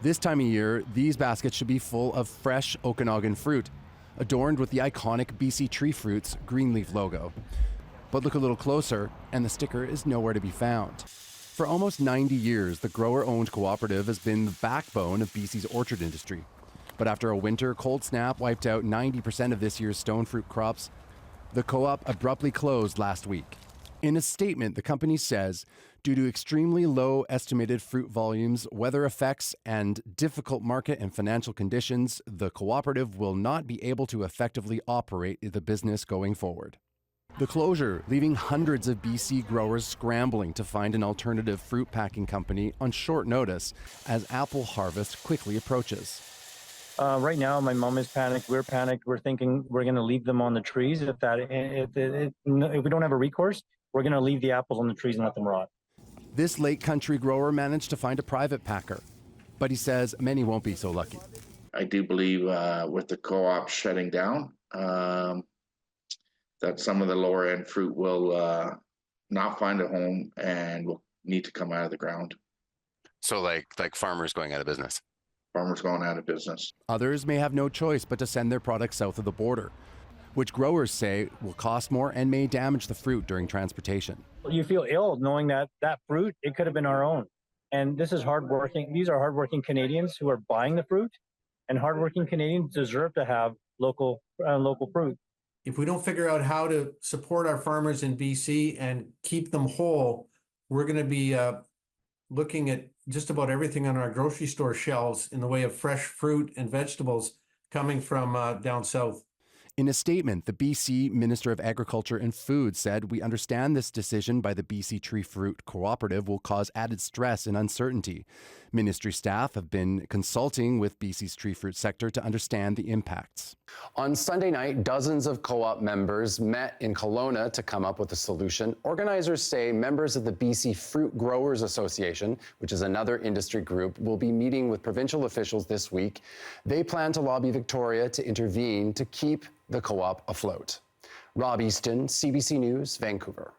This time of year, these baskets should be full of fresh Okanagan fruit, adorned with the iconic BC Tree Fruits green leaf logo. But look a little closer, and the sticker is nowhere to be found. For almost 90 years, the grower-owned cooperative has been the backbone of BC's orchard industry. But after a winter cold snap wiped out 90% of this year's stone fruit crops, the co-op abruptly closed last week. In a statement, the company says, due to extremely low estimated fruit volumes, weather effects, and difficult market and financial conditions, the cooperative will not be able to effectively operate the business going forward. The closure leaving hundreds of BC growers scrambling to find an alternative fruit packing company on short notice as apple harvest quickly approaches. Right now, my mom is panicked. We're panicked. We're thinking we're going to leave them on the trees. If we don't have a recourse, we're going to leave the apples on the trees and let them rot. This Lake Country grower managed to find a private packer, but he says many won't be so lucky. I do believe with the co-op shutting down, that some of the lower end fruit will not find a home and will need to come out of the ground. So like farmers going out of business. Farmers going out of business. Others may have no choice but to send their products south of the border, which growers say will cost more and may damage the fruit during transportation. You feel ill knowing that fruit, it could have been our own. And this is hardworking. These are hardworking Canadians who are buying the fruit, and hardworking Canadians deserve to have local fruit. If we don't figure out how to support our farmers in BC and keep them whole, we're going to be looking at just about everything on our grocery store shelves in the way of fresh fruit and vegetables coming from down south. In a statement, the BC Minister of Agriculture and Food said, "We understand this decision by the BC Tree Fruit Cooperative will cause added stress and uncertainty. Ministry staff have been consulting with BC's tree fruit sector to understand the impacts." On Sunday night, dozens of co-op members met in Kelowna to come up with a solution. Organizers say members of the BC Fruit Growers Association, which is another industry group, will be meeting with provincial officials this week. They plan to lobby Victoria to intervene to keep the co-op afloat. Rob Easton, CBC News, Vancouver.